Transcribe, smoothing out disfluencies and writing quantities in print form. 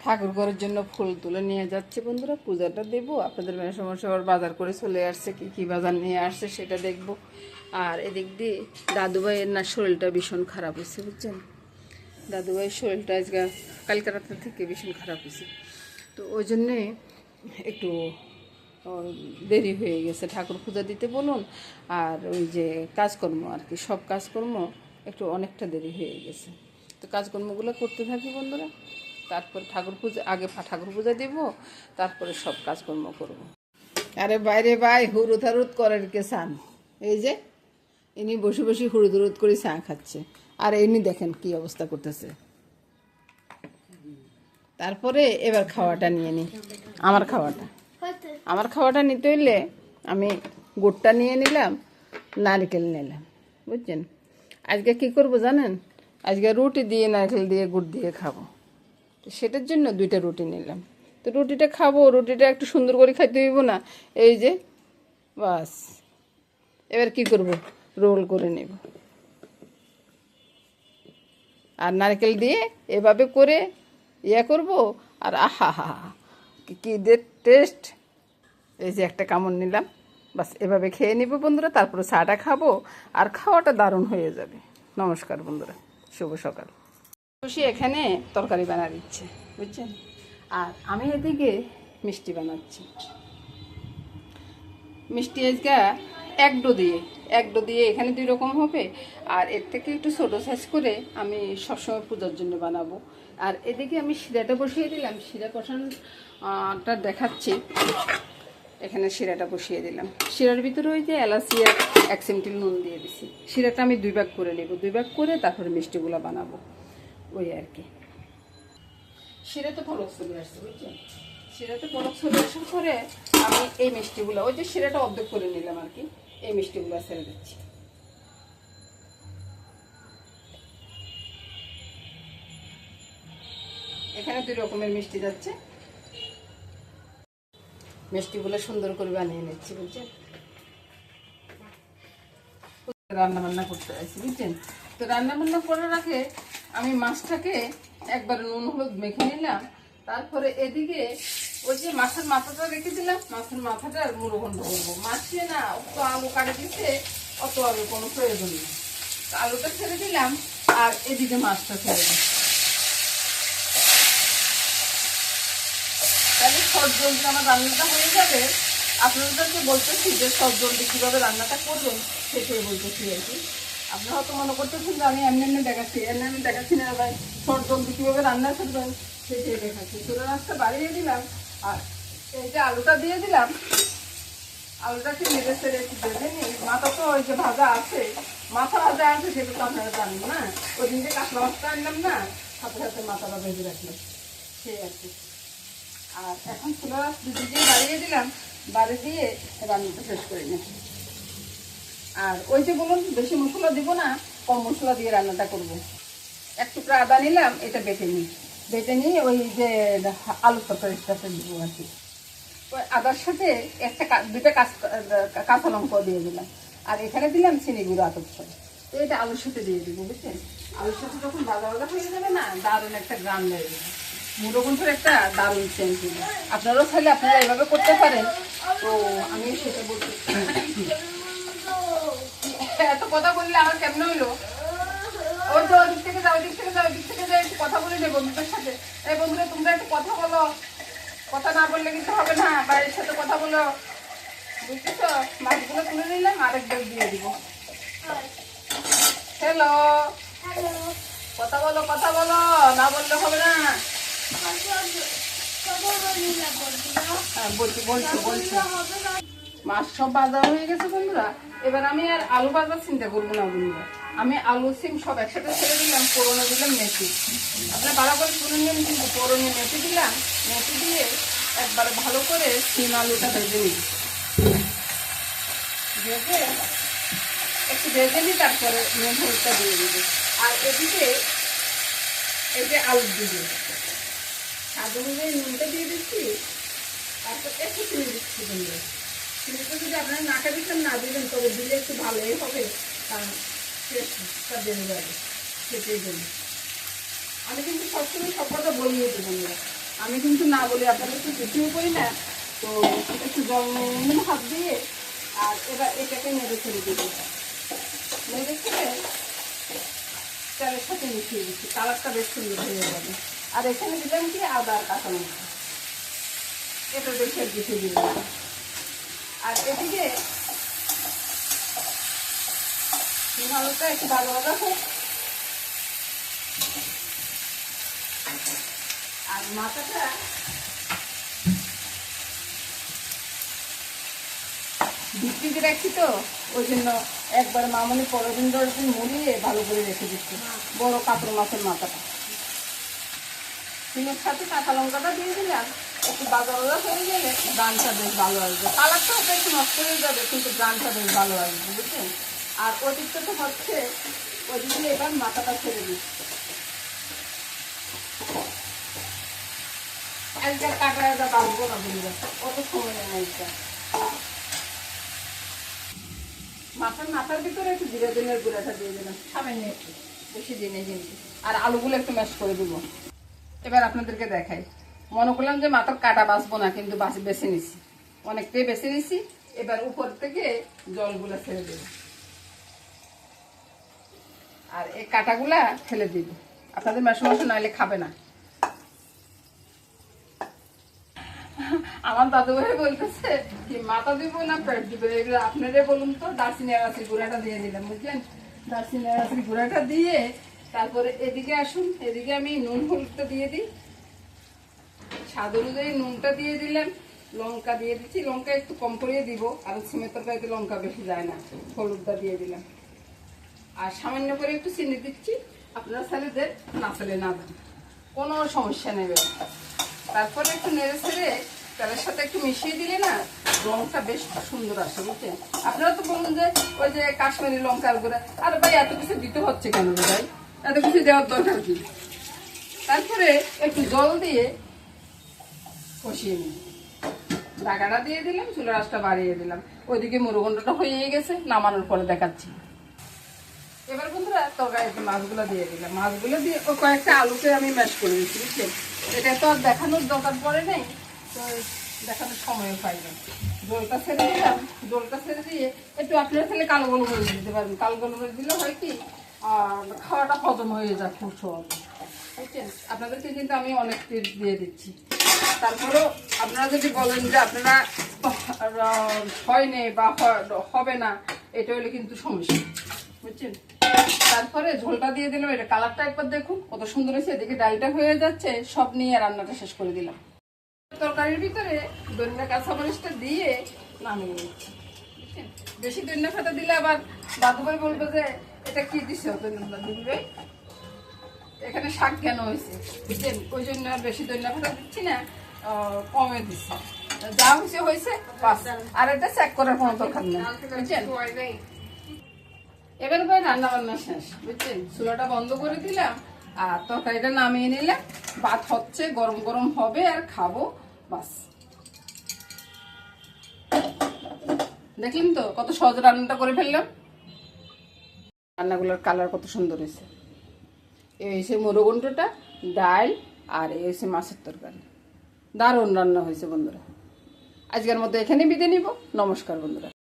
ঠাকুর ঘরের জন্য ফুল তুলে নিয়ে যাচ্ছে বন্ধুরা, পূজাটা দেবো। আপনাদের মেয়ে সমস্যা আবার বাজার করে চলে আসছে, কি কি বাজার নিয়ে আসছে সেটা দেখবো। আর এদিক দিয়ে দাদুভাইয়ের না শরীরটা ভীষণ খারাপ হয়েছে, বুঝছেন। দাদুভাইয়ের শরীরটা আজকে কালকে রাত থেকে ভীষণ খারাপ হয়েছে, তো ওই জন্যে একটু দেরি হয়ে গেছে। ঠাকুর পূজা দিতে বলুন আর ওই যে কাজকর্ম আর কি, সব কাজকর্ম একটু অনেকটা দেরি হয়ে গেছে। তো কাজকর্মগুলো করতে থাকি বন্ধুরা, তারপর ঠাকুর পূজা আগে ঠাকুর পূজা দেব, তারপরে সব কাজকর্ম করব। আরে বাইরে ভাই হুরুদ হারুদ করেন কে চান? এই যে ইনি বসে বসে হুরুদ হুরুদ করে চা খাচ্ছে, আর ইনি দেখেন কি অবস্থা করতেছে। তারপরে এবার খাওয়াটা নিয়ে নিই, আমার খাওয়াটা নিতে হইলে আমি গুড়টা নিয়ে নিলাম, নারকেল নিলাম, বুঝছেন। আজকে কি করব জানেন, আজকে রুটি দিয়ে নারকেল দিয়ে গুড় দিয়ে খাবো, তো সেটার জন্য 2টা রুটি নিলাম। তো রুটিটা খাবো, রুটিটা একটু সুন্দর করে খাইতে হইব না, এই যে বাস। এবার কি করব, রোল করে নেব আর নারকেল দিয়ে এভাবে করে করব। আর আহা হা কি টেস্ট। এই যে একটা কামড় নিলাম, বাস এভাবে খেয়ে নিব বন্ধুরা, তারপরে চাটা খাবো আর খাওয়াটা দারুণ হয়ে যাবে। নমস্কার বন্ধুরা, শুভ সকাল। খুশি এখানে তরকারি বানা দিচ্ছে, বুঝছেন, আর আমি এদিকে মিষ্টি বানাচ্ছি। মিষ্টি আজকে এক ডো দিয়ে এখানে 2 রকম হবে, আর এর থেকে একটু ছোটো সাইজ করে আমি সবসময় পূজার জন্য বানাবো। আর এদিকে আমি শিরাটা বসিয়ে দিলাম, শিরা কষানটা দেখাচ্ছি। এখানে শিরাটা বসিয়ে দিলাম, শিরার ভিতরে ওই যে এলাচি আর 1 চিমটি নুন দিয়ে দিছি। শিরাটা আমি 2 ভাগ করে নেব, 2 ভাগ করে তারপরে মিষ্টিগুলো বানাবো, ওই আর কি। শিরাতে ফলক চলে আসছে, বুঝছেন। শিরাতে ফলক চলে আসার পরে আমি এই মিষ্টিগুলো, ওই যে শিরাটা অর্ধেক করে নিলাম আর কি, এই মিষ্টিগুলো ছেড়ে দিচ্ছি। এখানে 2 রকমের মিষ্টি যাচ্ছে, মিষ্টিগুলো সুন্দর করে বানিয়ে নিচ্ছি, বুঝছেন। রান্না বান্না করতে আসছি, বুঝছেন। তো রান্না বান্না করার আগে আমি মাছটাকে একবার নুন হলুদ মেখে নিলাম। তারপরে এদিকে ওই যে মাছের মাথাটা রেখে দিলাম, মাছের মাথাটা মুড়ো ঘন্ট করবো। মাছে না অত আলু কাটে দিচ্ছে, অত আলু কোনো প্রয়োজন নেই। তো আলুটা ছেড়ে দিলাম আর এদিকে মাছটা ছেড়ে দিলাম, তাহলে সব জলদি আমার রান্নাটা হয়ে যাবে। আপনাদেরকে বলতেছি যে সব জলদি কীভাবে রান্নাটা করবেন সেটাই বলতেছি আর কি। আপনারা হয়তো মনে করতেছেন যে আমি এমনি দেখাচ্ছি না ভাই, সব জলদি কীভাবে রান্না করবেন সেটাই দেখাচ্ছি। চুলা রাসটা বাড়িয়ে দিলাম আর এই যে আলুটা দিয়ে দিলাম, আলুটাকে নেড়ে ছেড়ে একটু ভেজে নিই। মাথা তো ওই যে মাথা ভাজা আছে সেটা তো আপনারা জানেন না, ওই দিন যে কাঁচা মাছটা আনলাম না, সাথে সাথে মাথাটা ভেজে রাখলাম, সেই আর কি। আর এখন চুলা রাস দুদিকে বাড়িয়ে দিলাম, বাড়ি দিয়ে রান্নাটা শেষ করে নিই। আর ওই যে বলুন বেশি মশলা দিব না, কম মশলা দিয়ে রান্নাটা করব। 1 টুকরা আদা নিলাম, এটা বেটে নিয়ে ওই যে আলু তরকারিটাতে দিব আর কি। ওই আদার সাথে 2টা কাঁচা লঙ্কা দিয়ে দিলাম, আর এখানে দিলাম চিনি গুঁড়ো আতপ। তো এটা আলুর সাথে দিয়ে দিব, বুঝছেন। আলুর সাথে যখন ভাজা হয়ে যাবে না, দারুণ একটা গ্রাম লাগবে, মুড়ো ঘন্টের একটা দারুণ সেন্ট। আপনারাও চাইলে আপনারা এভাবে করতে পারেন। তো আমি সেটা বলতে, এত কথা বললে আমার কেমন হইলো। ওই তো ওদিক থেকে যাও একটু কথা বলে নেই বন্ধুদের সাথে। এই বন্ধুরা তোমরা একটু কথা বলো, কথা না বললে কিন্তু হবে না, বাড়ির সাথে কথা বলো, বুঝতেছ। মাছগুলো তুলে নিলাম, আরেক ব্যাগ দিয়ে দিব। হ্যালো, কথা বলো না বললে হবে না। হ্যাঁ বলছি। মাছ সব ভাজা হয়ে গেছে বন্ধুরা, এবার আমি আর আলু ভাজার চিন্তা করবো না বন্ধুরা। আমি আলু সিম সব একসাথে ছেড়ে দিলাম, ফোড়নে দিলাম মেথি। আপনার ভালো করে শুনে নিন, কিন্তু ফোড়নে মেথি দিলাম, মেথি দিয়ে একবার ভালো করে সিম আলুটা ভেজে নিই, একটু ভেজে নিই, তারপরে নুন হলুদটা দিয়ে দিবি। আর এদিকে এই যে আলু দিবি, স্বাদ অনুযায়ী নুনটা দিয়ে দিচ্ছি, তারপর একটু চিনি দিচ্ছি বন্ধুরা। চিনিটা যদি আপনারা নাকে দিচ্ছেন না দিলেন, তবে দিলে একটু ভালোই হবে, কারণ টেস্টটা বেড়ে যাবে, সেটাই বলি। আমি কিন্তু সবসময় সব কথা বলিয়ে দেবো বন্ধুরা, আমি কিন্তু না বলি আপনাদের একটু কিছুও করি না, তো একটু জল নিয়ে হাত দিয়ে, আর এবার এটাকে নেড়ে ছেড়ে দেবো। নেড়ে ছেড়ে চালের সাথে মিশিয়ে দিচ্ছি, কালারটা বেশ সুন্দর হয়ে যাবে। আর এখানে দিলাম কি আদা আর কাঁচা লঙ্কা, এটা দেখে দিতে দিলাম। আর এদিকে আলুটা একটু ভালো ভালো হোক। আর মাথাটা ভিত্তিতে রাখছি, তো ওই জন্য একবার মামনি পরের দিন মুড়িয়ে ভালো করে রেখে দিচ্ছি বড় কাতল মাছের মাথাটা। চিনির সাথে কাঁচা লঙ্কাটা দিয়ে দিলাম, একটু বাজারওয়ালা হয়ে গেলে ব্রানটা বেশ ভালো আসবে। কালারটা হয়তো একটু নষ্ট হয়ে যাবে, কিন্তু ব্রানটা বেশ ভালো আসবে, বুঝছেন। আর ওদিকটা তো হচ্ছে, ওদিকে এবার মাথাটা ছেড়ে দিচ্ছি। একটা কাঁকড়াটা বাঁচবো না, বুঝবে অত সময় নেই। মাথার ভিতরে একটু জিরা ধনিয়ার গুঁড়াটা দিয়ে দিলাম, সামান্য একটু, বেশি দিনে কিন্তু। আর আলুগুলো একটু ম্যাশ করে দেবো। এবার আপনাদেরকে দেখাই। মনে করলাম যে মাথার কাটা বাঁচবো না, কিন্তু বেছে নিছি, অনেকটাই বেছে নিছি। এবার উপর থেকে জলগুলো ছেড়ে দেবো, আর এই কাটাগুলা ফেলে দিব। আপনাদের মাসে মাসে নাইলে খাবে না। আমার দাদু ভাই বলতেছে কি মাথা দিব না পেট দিব, এগুলো আপনারাই বলুন তো। দারচিনি এলাচি গুঁড়াটা দিয়ে দিলাম, বুঝলেন। দারচিনি এলাচি গুঁড়াটা দিয়ে তারপরে এদিকে আসুন, এদিকে আমি নুন হলুদটা দিয়ে দিই। স্বাদ অনুযায়ী নুনটা দিয়ে দিলাম, লঙ্কা দিয়ে দিচ্ছি। লঙ্কা একটু কম করে দিব, কারণ সিমের তরকারিতে লঙ্কা বেশি যায় না। হলুদটা দিয়ে দিলাম, আর সামান্য করে একটু চিনি দিচ্ছি। আপনারা চাইলে দেন, না চাইলে না দেন, কোনো সমস্যা নেই। তারপরে একটু নেড়ে ছেড়ে তেলের সাথে একটু মিশিয়ে দিলে না রংটা বেশ সুন্দর আসে, বুঝছেন। আপনারা তো বলুন যে ওই যে কাশ্মীরি লঙ্কার গুঁড়া, আর ভাই এত কিছু দিতে হচ্ছে কেন ভাই, এত কিছু দেওয়ার দরকার কি। তারপরে একটু জল দিয়ে কষিয়ে নিই, ঢাকাটা দিয়ে দিলাম, চুলার আঁচটা বাড়িয়ে দিলাম। ওইদিকে মুরগন্ডটা হয়ে গেছে, নামানোর পরে দেখাচ্ছি। এবার বন্ধুরা তরকারিতে মাছগুলো দিয়ে দিলাম। মাছগুলো দিয়ে ও কয়েকটা আলুকে আমি ম্যাশ করে দিচ্ছি, বুঝছেন। এটা তো আর দেখানোর দরকার পড়ে নেই, তো দেখানোর সময়ও পাই না। জলটা ছেড়ে দিলাম, জলটা ছেড়ে দিয়ে একটু আপনারা তাহলে কালো গোলমরিচ দিতে পারবেন। কালো গোলমরিচ দিলে হয় কি খাওয়াটা হজম হয়ে যায় খুব সহজে, বুঝছেন। আপনাদেরকে কিন্তু আমি অনেক টিপস দিয়ে দিচ্ছি। তারপরেও আপনারা যদি বলেন যে আপনারা হয়নি বা হবে না, এটা হলে কিন্তু সমস্যা, বুঝছেন। তারপরে ঝোলটা দিয়ে দিলাম। এটা কালারটা একবার দেখুন কত সুন্দর হয়েছে। এদিকে ডালটা হয়ে যাচ্ছে, সব নিয়ে রান্নাটা শেষ করে দিলাম। তরকারির ভিতরে ধনিয়া কাঁচামরিচটা দিয়ে নামিয়ে নিচ্ছি, বুঝছেন। বেশি ধনিয়া পাতা দিলে আবার দাদু ভাই বলবে যে এটা কি দিছে দিবে, এখানে শাক কেন হয়েছে, বুঝছেন। ওই জন্য আর বেশি ধনিয়া পাতা দিচ্ছি না, কমে দিচ্ছি। যা হয়েছে হয়েছে, আর এটা চেক করার কোনো দরকার নেই, বুঝছেন। এবার ভাই রান্না বান্না শেষ, বুঝছেন। চুলাটা বন্ধ করে দিলাম, আর তরকারিটা নামিয়ে নিলাম। ভাত হচ্ছে, গরম গরম হবে আর খাবো, বাস। দেখলেন তো কত সহজ রান্নাটা করে ফেললাম। রান্নাগুলোর কালার কত সুন্দর হয়েছে। এই হয়েছে মুরগন্ডটা, ডাল, আর এই হয়েছে মাছের তরকারি। দারুণ রান্না হয়েছে বন্ধুরা। আজকের মতো এখানে বিদায় নিব। নমস্কার বন্ধুরা।